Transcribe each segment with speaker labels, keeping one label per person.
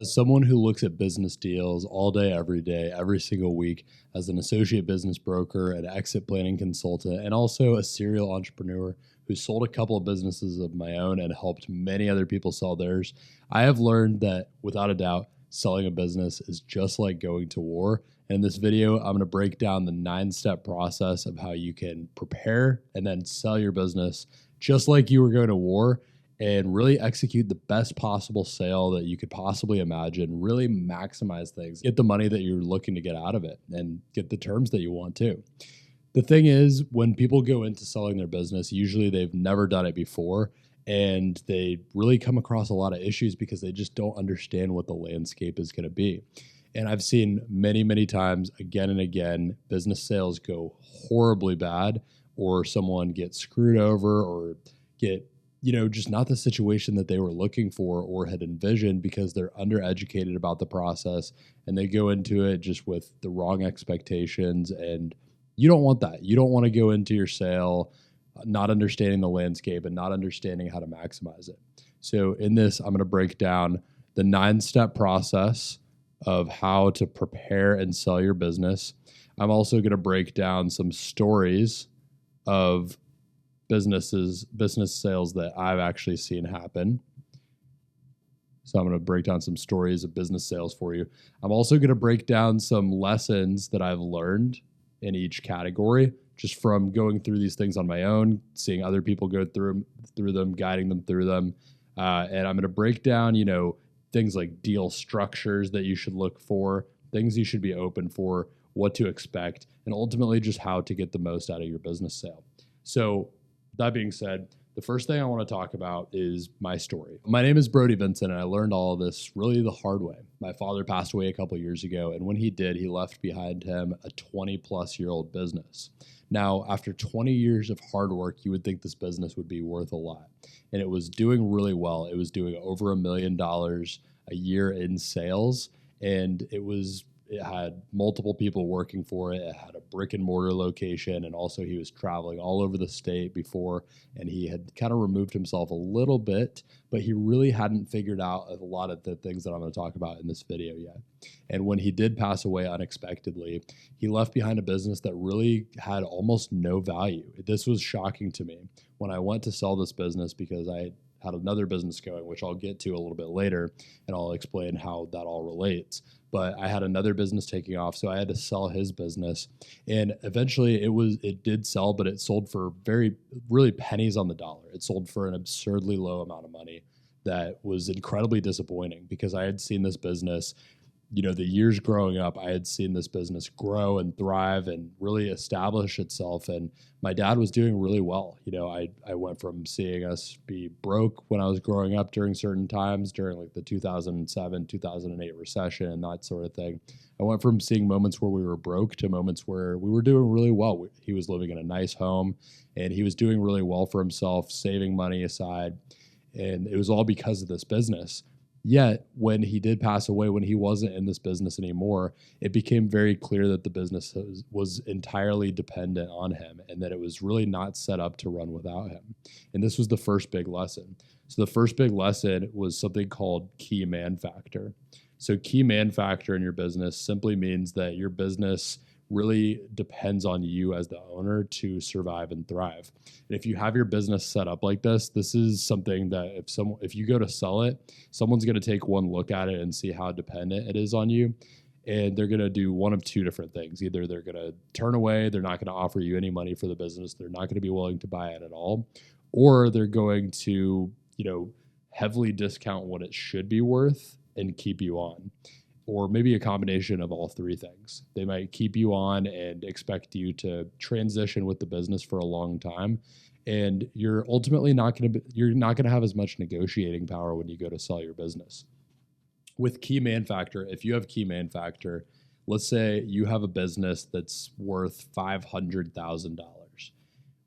Speaker 1: As someone who looks at business deals all day, every single week, as an associate business broker, an exit planning consultant, and also a serial entrepreneur who sold a couple of businesses of my own and helped many other people sell theirs, I have learned that without a doubt, selling a business is just like going to war. And in this video, I'm going to break down the 9-step process of how you can prepare and then sell your business just like you were going to war and really execute the best possible sale that you could possibly imagine, really maximize things, get the money that you're looking to get out of it, and get the terms that you want too. The thing is, when people go into selling their business, usually they've never done it before, and they really come across a lot of issues because they just don't understand what the landscape is going to be. And I've seen many, many times, again and again, business sales go horribly bad, or someone gets screwed over, or get just not the situation that they were looking for or had envisioned because they're undereducated about the process and they go into it just with the wrong expectations. And you don't want that. You don't want to go into your sale not understanding the landscape and not understanding how to maximize it. So in this, I'm going to break down the 9-step process of how to prepare and sell your business. I'm also going to break down some stories of business sales that I've actually seen happen. So I'm going to break down some stories of business sales for you. I'm also going to break down some lessons that I've learned in each category, just from going through these things on my own, seeing other people go through them, guiding them through them. And I'm going to break down, things like deal structures that you should look for, things you should be open for, what to expect, and ultimately just how to get the most out of your business sale. So that being said, the first thing I want to talk about is my story. My name is Brody Vincent, and I learned all of this really the hard way. My father passed away a couple years ago, and when he did, he left behind him a 20-plus-year-old business. Now, after 20 years of hard work, you would think this business would be worth a lot, and it was doing really well. It was doing over $1 million a year in sales, and it had multiple people working for it. It had a brick and mortar location, and also he was traveling all over the state before, and he had kind of removed himself a little bit, but he really hadn't figured out a lot of the things that I'm going to talk about in this video yet. And when he did pass away unexpectedly, he left behind a business that really had almost no value. This was shocking to me when I went to sell this business because I had another business going, which I'll get to a little bit later, and I'll explain how that all relates. But I had another business taking off, so I had to sell his business. And eventually it did sell, but it sold for really pennies on the dollar. It sold for an absurdly low amount of money that was incredibly disappointing because I had seen this business, the years growing up, I had seen this business grow and thrive and really establish itself. And my dad was doing really well. I went from seeing us be broke when I was growing up during certain times, during like the 2007, 2008 recession and that sort of thing. I went from seeing moments where we were broke to moments where we were doing really well. He was living in a nice home and he was doing really well for himself, saving money aside. And it was all because of this business. Yet, when he did pass away, when he wasn't in this business anymore, it became very clear that the business was entirely dependent on him and that it was really not set up to run without him. And this was the first big lesson. So the first big lesson was something called key man factor. So key man factor in your business simply means that your business really depends on you as the owner to survive and thrive. And if you have your business set up like this is something that if you go to sell it, someone's going to take one look at it and see how dependent it is on you. And they're going to do one of two different things. Either they're going to turn away, they're not going to offer you any money for the business, they're not going to be willing to buy it at all, or they're going to, heavily discount what it should be worth and keep you on. Or maybe a combination of all three things. They might keep you on and expect you to transition with the business for a long time. And you're ultimately not going to have as much negotiating power when you go to sell your business. With key man factor, if you have key man factor, let's say you have a business that's worth $500,000.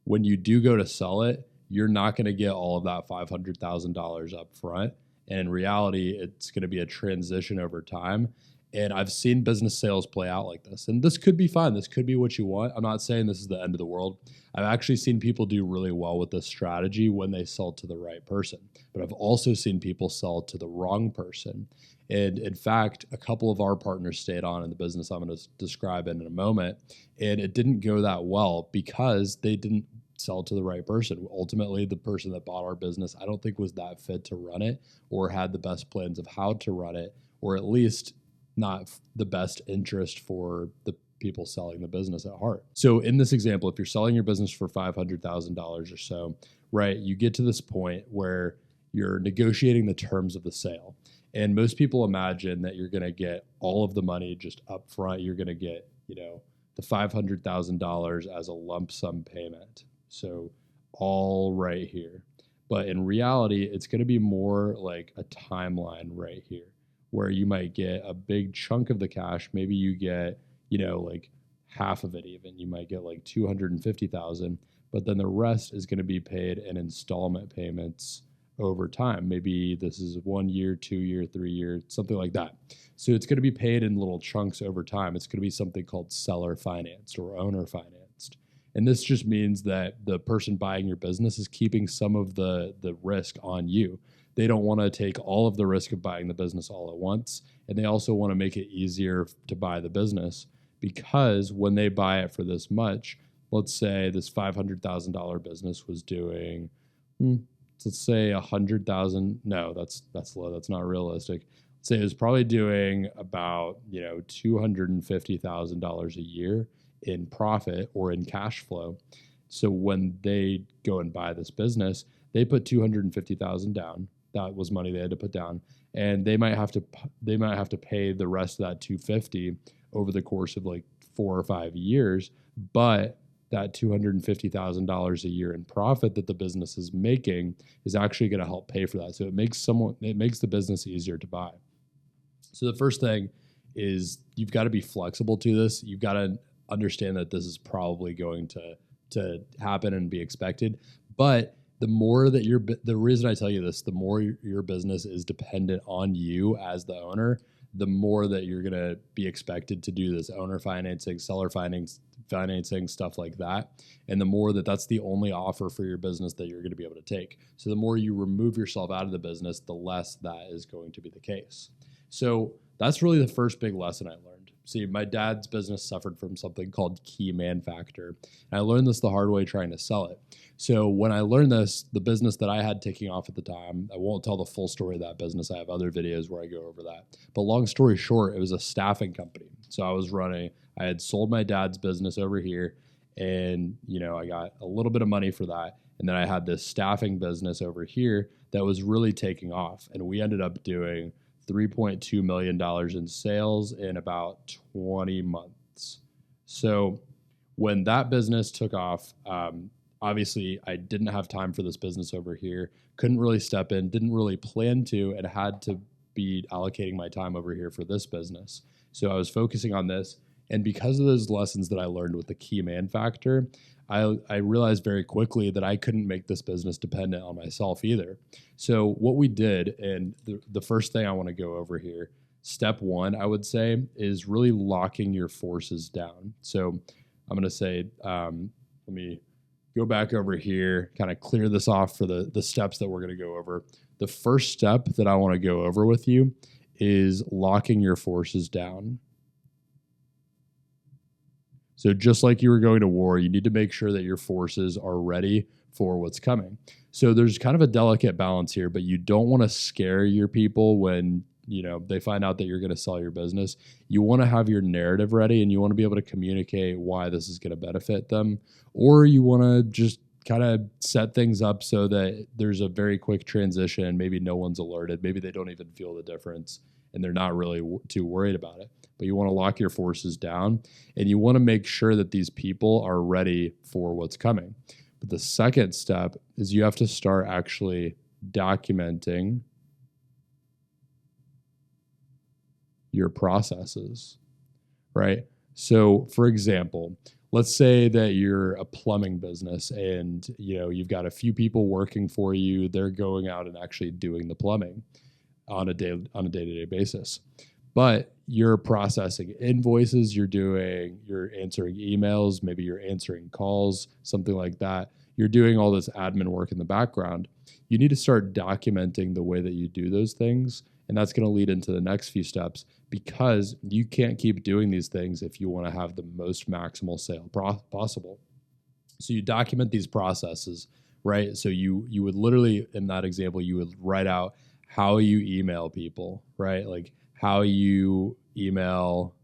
Speaker 1: When you do go to sell it, you're not going to get all of that $500,000 up front. And in reality, it's going to be a transition over time. And I've seen business sales play out like this. And this could be fine. This could be what you want. I'm not saying this is the end of the world. I've actually seen people do really well with this strategy when they sell to the right person. But I've also seen people sell to the wrong person. And in fact, a couple of our partners stayed on in the business I'm going to describe in a moment. And it didn't go that well because they didn't sell to the right person. Ultimately, the person that bought our business, I don't think was that fit to run it or had the best plans of how to run it, or at least not the best interest for the people selling the business at heart. So in this example, if you're selling your business for $500,000 or so, right, you get to this point where you're negotiating the terms of the sale. And most people imagine that you're going to get all of the money just up front. You're going to get, the $500,000 as a lump sum payment. So all right here. But in reality, it's going to be more like a timeline right here, where you might get a big chunk of the cash. Maybe you get, like half of it even. You might get like $250,000, but then the rest is going to be paid in installment payments over time. Maybe this is 1 year, 2 year, 3 year, something like that. So it's going to be paid in little chunks over time. It's going to be something called seller financed or owner financed. And this just means that the person buying your business is keeping some of the risk on you. They don't want to take all of the risk of buying the business all at once. And they also want to make it easier to buy the business, because when they buy it for this much, let's say this $500,000 business was doing, let's say 100,000. No, that's low. That's not realistic. Let's say it was probably doing about, $250,000 a year in profit or in cash flow. So when they go and buy this business, they put $250,000 down. That was money they had to put down, and they might have to pay the rest of that $250,000 over the course of like 4 or 5 years. But that $250,000 a year in profit that the business is making is actually going to help pay for that. So it makes the business easier to buy. So the first thing is you've got to be flexible to this. You've got to understand that this is probably going to happen and be expected. But the more that the reason I tell you this, the more your business is dependent on you as the owner, the more that you're going to be expected to do this owner financing, seller financing, stuff like that. And the more that's the only offer for your business that you're going to be able to take. So the more you remove yourself out of the business, the less that is going to be the case. So that's really the first big lesson I learned. See, my dad's business suffered from something called key man factor. And I learned this the hard way trying to sell it. So when I learned this, the business that I had taking off at the time, I won't tell the full story of that business. I have other videos where I go over that. But long story short, it was a staffing company. So I had sold my dad's business over here, and I got a little bit of money for that. And then I had this staffing business over here that was really taking off. And we ended up doing $3.2 million in sales in about 20 months. So when that business took off, obviously I didn't have time for this business over here, couldn't really step in, didn't really plan to, and had to be allocating my time over here for this business. So I was focusing on this. And because of those lessons that I learned with the key man factor, I realized very quickly that I couldn't make this business dependent on myself either. So what we did, and the first thing I want to go over here, step one, I would say, is really locking your forces down. So I'm going to say, let me go back over here, kind of clear this off for the steps that we're going to go over. The first step that I want to go over with you is locking your forces down. So just like you were going to war, you need to make sure that your forces are ready for what's coming. So there's kind of a delicate balance here, but you don't want to scare your people when they find out that you're going to sell your business. You want to have your narrative ready, and you want to be able to communicate why this is going to benefit them, or you want to just kind of set things up so that there's a very quick transition. Maybe no one's alerted. Maybe they don't even feel the difference, and they're not really too worried about it. But you want to lock your forces down, and you want to make sure that these people are ready for what's coming. But the second step is you have to start actually documenting your processes, right? So for example, let's say that you're a plumbing business and you've got a few people working for you. They're going out and actually doing the plumbing on a day-to-day basis. but you're processing invoices, you're answering emails, maybe you're answering calls, something like that. You're doing all this admin work in the background. You need to start documenting the way that you do those things. And that's going to lead into the next few steps, because you can't keep doing these things if you want to have the most maximal sale possible. So you document these processes, right? So you would literally, in that example, you would write out how you email people, right? Like how you email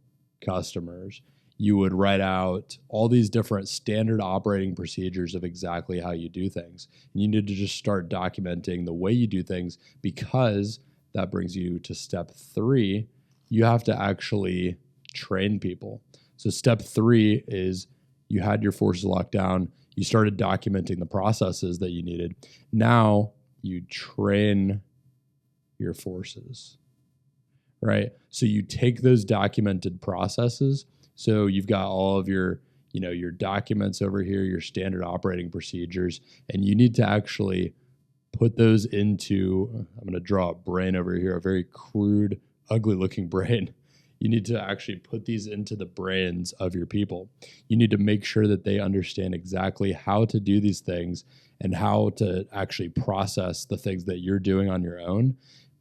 Speaker 1: customers. You would write out all these different standard operating procedures of exactly how you do things. And you need to just start documenting the way you do things, because that brings you to step 3. You have to actually train people. So step 3 is you had your forces locked down. You started documenting the processes that you needed. Now you train your forces, right? So you take those documented processes. So you've got all of your documents over here, your standard operating procedures, and you need to actually put those into, I'm going to draw a brain over here, a very crude, ugly looking brain. You need to actually put these into the brains of your people. You need to make sure that they understand exactly how to do these things and how to actually process the things that you're doing on your own,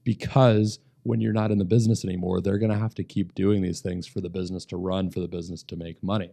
Speaker 1: because when you're not in the business anymore, they're going to have to keep doing these things for the business to run, for the business to make money.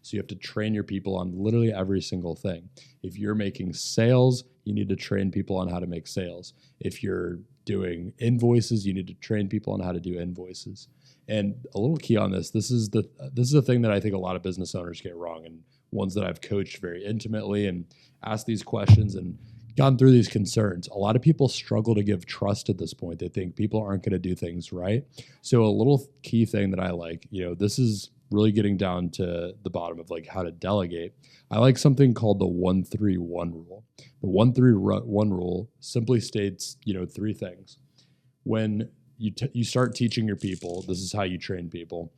Speaker 1: So you have to train your people on literally every single thing. If you're making sales, you need to train people on how to make sales. If you're doing invoices, you need to train people on how to do invoices. And a little key on this is the thing that I think a lot of business owners get wrong, and ones that I've coached very intimately and asked these questions and gone through these concerns. A lot of people struggle to give trust at this point. They think people aren't going to do things right. So a little key thing that I like, this is really getting down to the bottom of like how to delegate. I like something called the 1-3-1 rule. The 1-3-1 rule simply states, 3 things. When you start teaching your people, this is how you train people.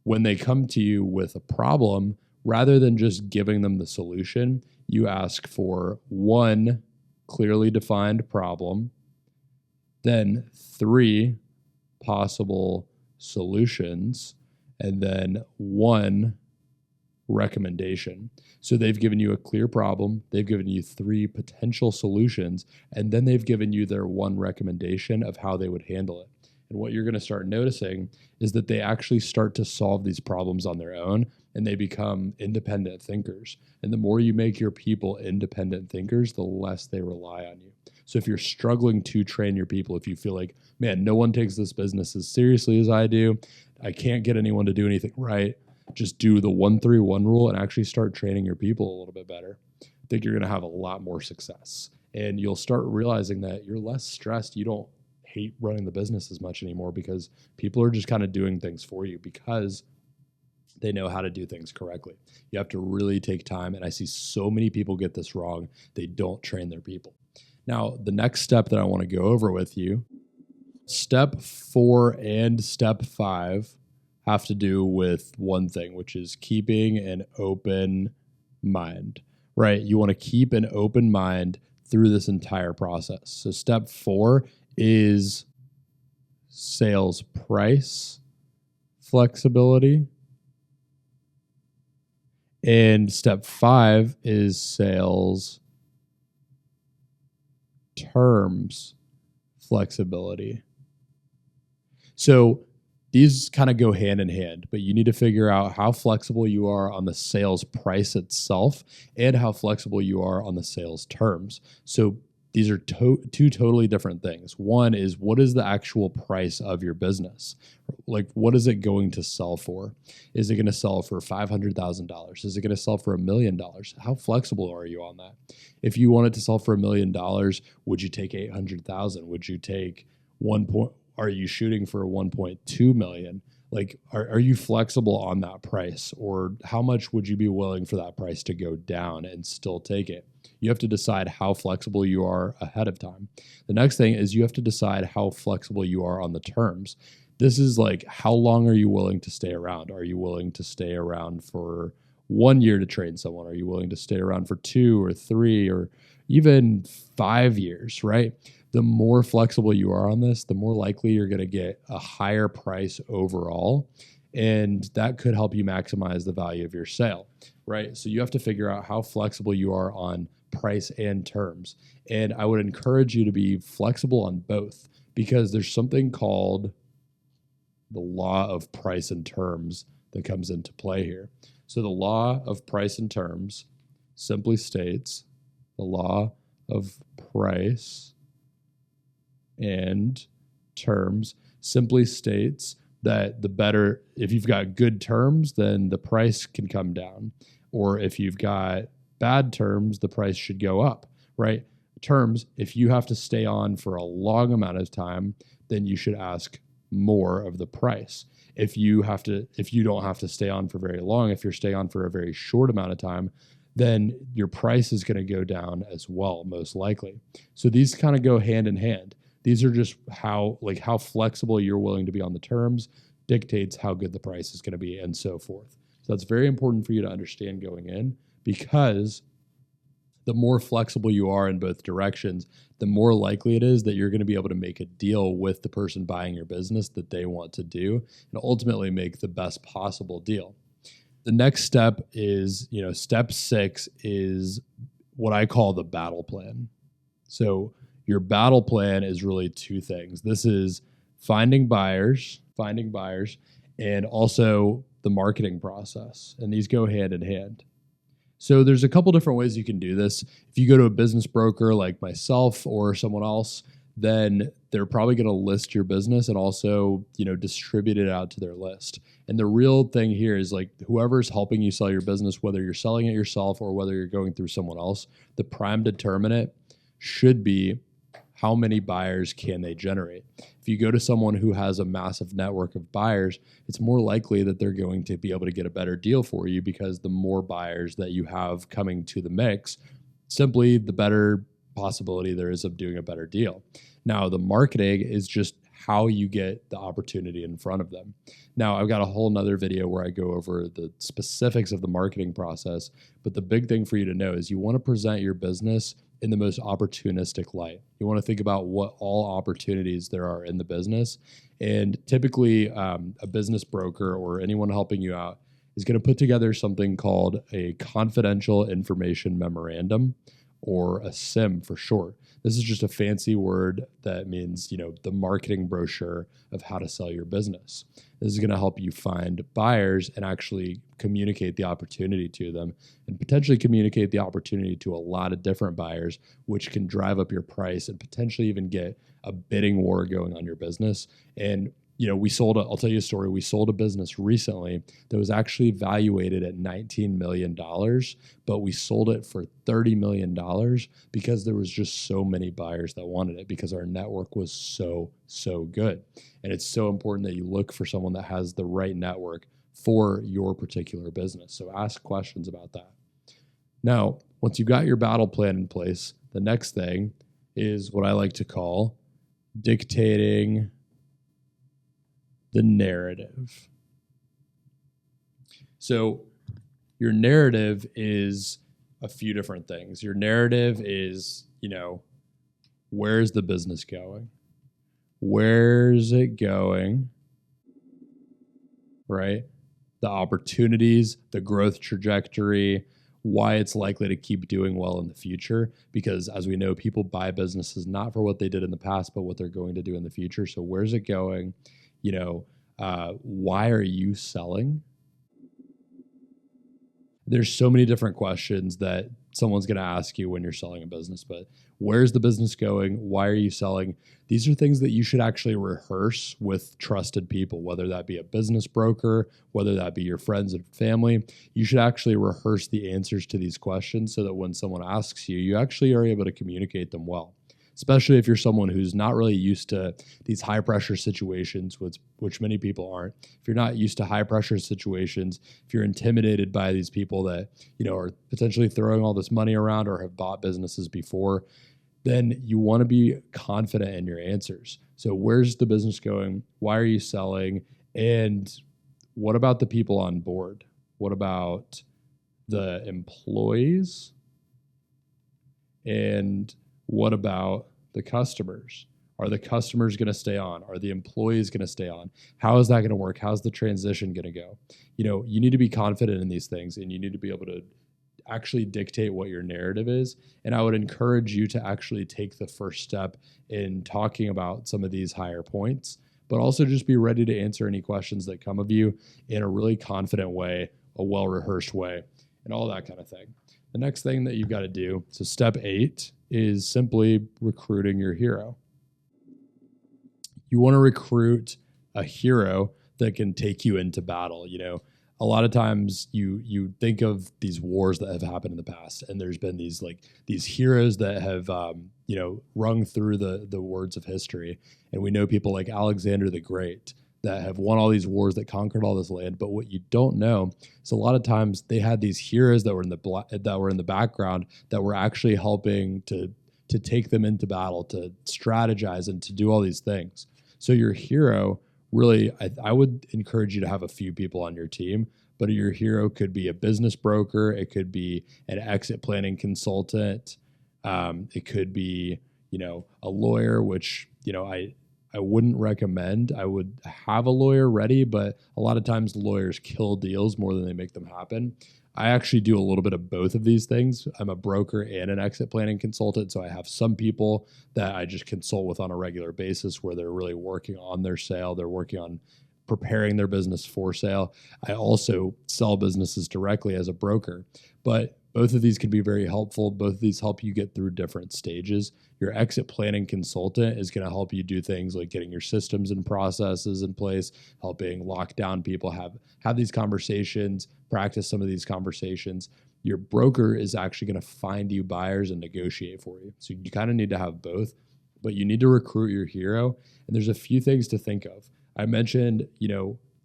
Speaker 1: When they come to you with a problem, rather than just giving them the solution, you ask for 1 clearly defined problem, then 3 possible solutions, and then 1 recommendation. So they've given you a clear problem, they've given you 3 potential solutions, and then they've given you their 1 recommendation of how they would handle it. And what you're going to start noticing is that they actually start to solve these problems on their own, and they become independent thinkers. And the more you make your people independent thinkers, the less they rely on you. So if you're struggling to train your people, if you feel like, man, no one takes this business as seriously as I do, I can't get anyone to do anything right, just do the 1-3-1 rule and actually start training your people a little bit better. I think you're going to have a lot more success. And you'll start realizing that you're less stressed. You don't hate running the business as much anymore, because people are just kind of doing things for you because they know how to do things correctly. You have to really take time. And I see so many people get this wrong. They don't train their people. Now, the next step that I want to go over with you, step 4 and step 5 have to do with one thing, which is keeping an open mind, right? You want to keep an open mind through this entire process. So step 4 is sales price flexibility. And step 5 is sales terms flexibility. So these kind of go hand in hand, but you need to figure out how flexible you are on the sales price itself and how flexible you are on the sales terms. So these are 2 totally different things. One is, what is the actual price of your business? Like, what is it going to sell for? Is it going to sell for $500,000? Is it going to sell for $1 million? How flexible are you on that? If you wanted to sell for $1 million, would you take 800,000? Would you take are you shooting for 1.2 million? Like, are you flexible on that price? Or how much would you be willing for that price to go down and still take it? You have to decide how flexible you are ahead of time. The next thing is you have to decide how flexible you are on the terms. This is like, how long are you willing to stay around? Are you willing to stay around for 1 year to train someone? Are you willing to stay around for 2 or 3 or even 5 years, right? The more flexible you are on this, the more likely you're going to get a higher price overall. And that could help you maximize the value of your sale, right? So you have to figure out how flexible you are on price and terms. And I would encourage you to be flexible on both, because there's something called the law of price and terms that comes into play here. So the law of price and terms simply states the law of price and terms simply states that the better, if you've got good terms, then the price can come down. Or if you've got bad terms, the price should go up, right? Terms, if you have to stay on for a long amount of time, then you should ask more of the price. If you don't have to stay on for very long, if you're staying on for a very short amount of time, then your price is going to go down as well, most likely. So these kind of go hand in hand. These are just how flexible you're willing to be on the terms dictates how good the price is going to be, and so forth. So that's very important for you to understand going in, because the more flexible you are in both directions, the more likely it is that you're going to be able to make a deal with the person buying your business that they want to do, and ultimately make the best possible deal. The next step is, step 6 is what I call the battle plan. So your battle plan is really two things. This is finding buyers, and also the marketing process. And these go hand in hand. So there's a couple different ways you can do this. If you go to a business broker like myself or someone else, then they're probably going to list your business and also, distribute it out to their list. And the real thing here is, like, whoever's helping you sell your business, whether you're selling it yourself or whether you're going through someone else, the prime determinant should be how many buyers can they generate. If you go to someone who has a massive network of buyers, it's more likely that they're going to be able to get a better deal for you, because the more buyers that you have coming to the mix, simply the better possibility there is of doing a better deal. Now, the marketing is just how you get the opportunity in front of them. Now, I've got a whole nother video where I go over the specifics of the marketing process, but the big thing for you to know is you want to present your business in the most opportunistic light. You want to think about what all opportunities there are in the business. And typically, a business broker or anyone helping you out is going to put together something called a confidential information memorandum, or a CIM for short. This is just a fancy word that means, the marketing brochure of how to sell your business. This is going to help you find buyers and actually communicate the opportunity to them, and potentially communicate the opportunity to a lot of different buyers, which can drive up your price and potentially even get a bidding war going on your business. And I'll tell you a story. We sold a business recently that was actually evaluated at $19 million, but we sold it for $30 million because there was just so many buyers that wanted it, because our network was so good. And it's so important that you look for someone that has the right network for your particular business. So ask questions about that. Now, once you've got your battle plan in place, the next thing is what I like to call dictating the narrative. So your narrative is a few different things. Your narrative is, where's the business going? Where's it going? Right? The opportunities, the growth trajectory, why it's likely to keep doing well in the future. Because as we know, people buy businesses not for what they did in the past, but what they're going to do in the future. So where's it going? Why are you selling? There's so many different questions that someone's going to ask you when you're selling a business, but where's the business going? Why are you selling? These are things that you should actually rehearse with trusted people, whether that be a business broker, whether that be your friends and family. You should actually rehearse the answers to these questions so that when someone asks you, you actually are able to communicate them well. Especially if you're someone who's not really used to these high pressure situations, which many people aren't. If you're not used to high pressure situations, if you're intimidated by these people that, are potentially throwing all this money around or have bought businesses before, then you want to be confident in your answers. So where's the business going? Why are you selling? And what about the people on board? What about the employees? And what about the customers. Are the customers going to stay on? Are the employees going to stay on? How is that going to work? How's the transition going to go? You need to be confident in these things, and you need to be able to actually dictate what your narrative is. And I would encourage you to actually take the first step in talking about some of these higher points, but also just be ready to answer any questions that come of you in a really confident way, a well-rehearsed way, and all that kind of thing. The next thing that you've got to do, so step 8, is simply recruiting your hero. You want to recruit a hero that can take you into battle. A lot of times you think of these wars that have happened in the past, and there's been these heroes that have rung through the words of history, and we know people like Alexander the Great that have won all these wars, that conquered all this land. But what you don't know is a lot of times they had these heroes that were in the background that were actually helping to take them into battle, to strategize, and to do all these things. So your hero, really, I would encourage you to have a few people on your team, but your hero could be a business broker. It could be an exit planning consultant. It could be, a lawyer, which, I wouldn't recommend. I would have a lawyer ready, but a lot of times lawyers kill deals more than they make them happen. I actually do a little bit of both of these things. I'm a broker and an exit planning consultant, so I have some people that I just consult with on a regular basis where they're really working on their sale. They're working on preparing their business for sale. I also sell businesses directly as a broker, but both of these can be very helpful. Both of these help you get through different stages. Your exit planning consultant is going to help you do things like getting your systems and processes in place, helping lock down people, have these conversations, practice some of these conversations. Your broker is actually going to find you buyers and negotiate for you. So you kind of need to have both, but you need to recruit your hero. And there's a few things to think of. I mentioned,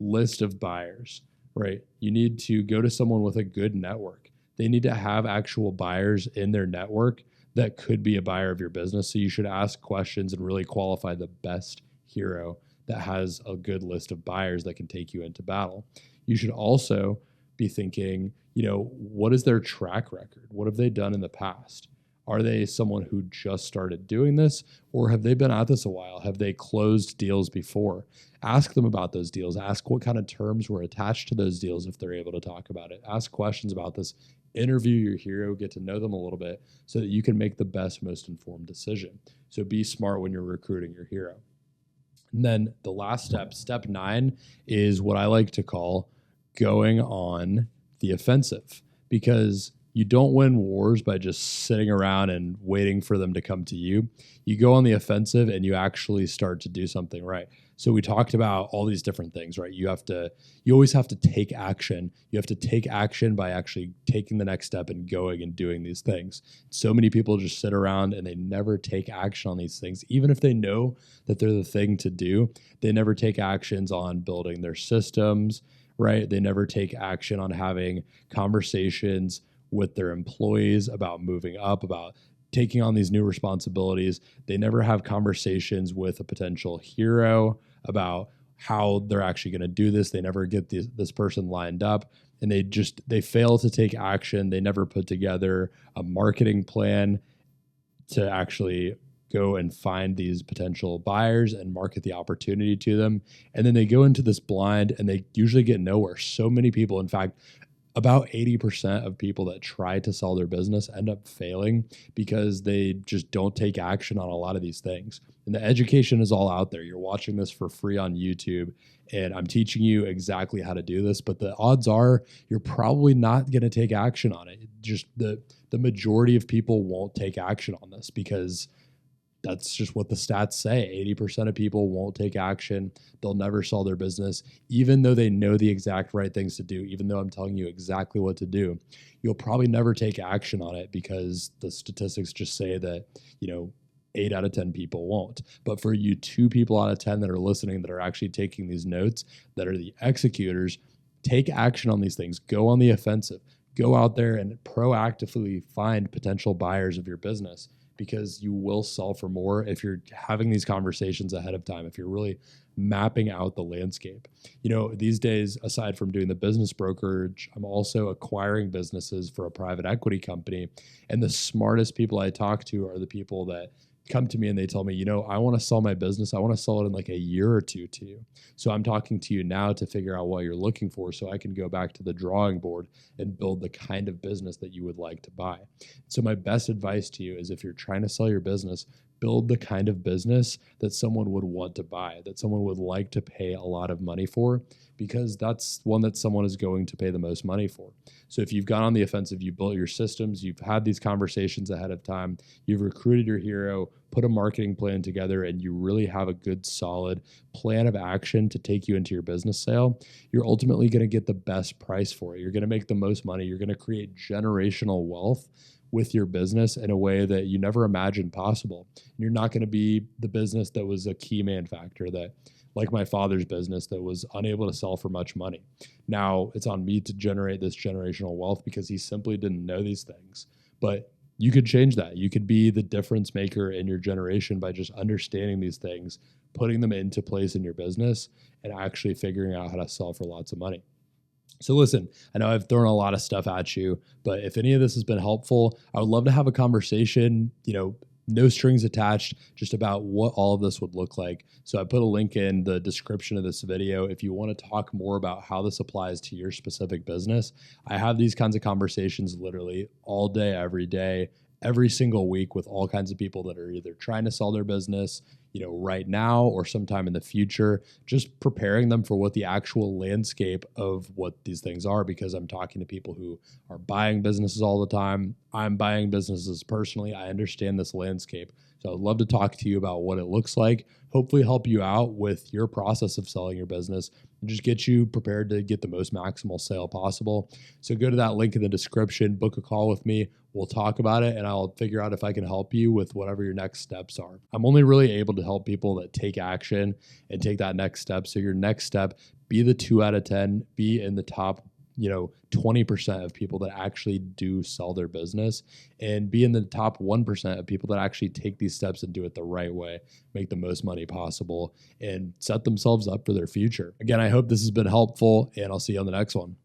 Speaker 1: list of buyers, right? You need to go to someone with a good network. They need to have actual buyers in their network that could be a buyer of your business. So you should ask questions and really qualify the best hero that has a good list of buyers that can take you into battle. You should also be thinking, what is their track record? What have they done in the past? Are they someone who just started doing this, or have they been at this a while? Have they closed deals before? Ask them about those deals. Ask what kind of terms were attached to those deals if they're able to talk about it. Ask questions about this. Interview your hero, get to know them a little bit so that you can make the best, most informed decision. So be smart when you're recruiting your hero. And then the last step 9, is what I like to call going on the offensive, because you don't win wars by just sitting around and waiting for them to come to you. You go on the offensive and you actually start to do something right. So we talked about all these different things, right? You always have to take action. You have to take action by actually taking the next step and going and doing these things. So many people just sit around and they never take action on these things. Even if they know that they're the thing to do, they never take actions on building their systems, right? They never take action on having conversations with their employees about moving up, about taking on these new responsibilities. They never have conversations with a potential hero about how they're actually going to do this. They never get this person lined up, and they fail to take action. They never put together a marketing plan to actually go and find these potential buyers and market the opportunity to them. And then they go into this blind and they usually get nowhere. So many people, in fact, about 80% of people that try to sell their business end up failing because they just don't take action on a lot of these things. And the education is all out there. You're watching this for free on YouTube, and I'm teaching you exactly how to do this, but the odds are you're probably not going to take action on it. Just the majority of people won't take action on this because that's just what the stats say. 80% of people won't take action. They'll never sell their business, even though they know the exact right things to do, even though I'm telling you exactly what to do. You'll probably never take action on it because the statistics just say that, 8 out of 10 people won't. But for you 2 people out of 10 that are listening, that are actually taking these notes, that are the executors, take action on these things. Go on the offensive. Go out there and proactively find potential buyers of your business, because you will sell for more if you're having these conversations ahead of time, if you're really mapping out the landscape. These days, aside from doing the business brokerage, I'm also acquiring businesses for a private equity company. And the smartest people I talk to are the people that come to me and they tell me, I want to sell my business. I want to sell it in like a year or two to you. So I'm talking to you now to figure out what you're looking for so I can go back to the drawing board and build the kind of business that you would like to buy. So my best advice to you is if you're trying to sell your business, build the kind of business that someone would want to buy, that someone would like to pay a lot of money for, because that's one that someone is going to pay the most money for. So if you've gone on the offensive, you built your systems, you've had these conversations ahead of time, you've recruited your hero, put a marketing plan together, and you really have a good, solid plan of action to take you into your business sale, you're ultimately going to get the best price for it. You're going to make the most money. You're going to create generational wealth with your business in a way that you never imagined possible. You're not going to be the business that was a key man factor, that like my father's business that was unable to sell for much money. Now it's on me to generate this generational wealth because he simply didn't know these things. But you could change that. You could be the difference maker in your generation by just understanding these things, putting them into place in your business, and actually figuring out how to sell for lots of money. So listen, I know I've thrown a lot of stuff at you, but if any of this has been helpful, I would love to have a conversation, no strings attached, just about what all of this would look like. So I put a link in the description of this video. If you want to talk more about how this applies to your specific business, I have these kinds of conversations literally all day, every single week with all kinds of people that are either trying to sell their business, right now or sometime in the future, just preparing them for what the actual landscape of what these things are, because I'm talking to people who are buying businesses all the time. I'm buying businesses personally. I understand this landscape. So I'd love to talk to you about what it looks like, hopefully help you out with your process of selling your business and just get you prepared to get the most maximal sale possible. So go to that link in the description, book a call with me. We'll talk about it and I'll figure out if I can help you with whatever your next steps are. I'm only really able to help people that take action and take that next step. So your next step, be the 2 out of 10, be in the top 20% of people that actually do sell their business, and be in the top 1% of people that actually take these steps and do it the right way, make the most money possible, and set themselves up for their future. Again, I hope this has been helpful, and I'll see you on the next one.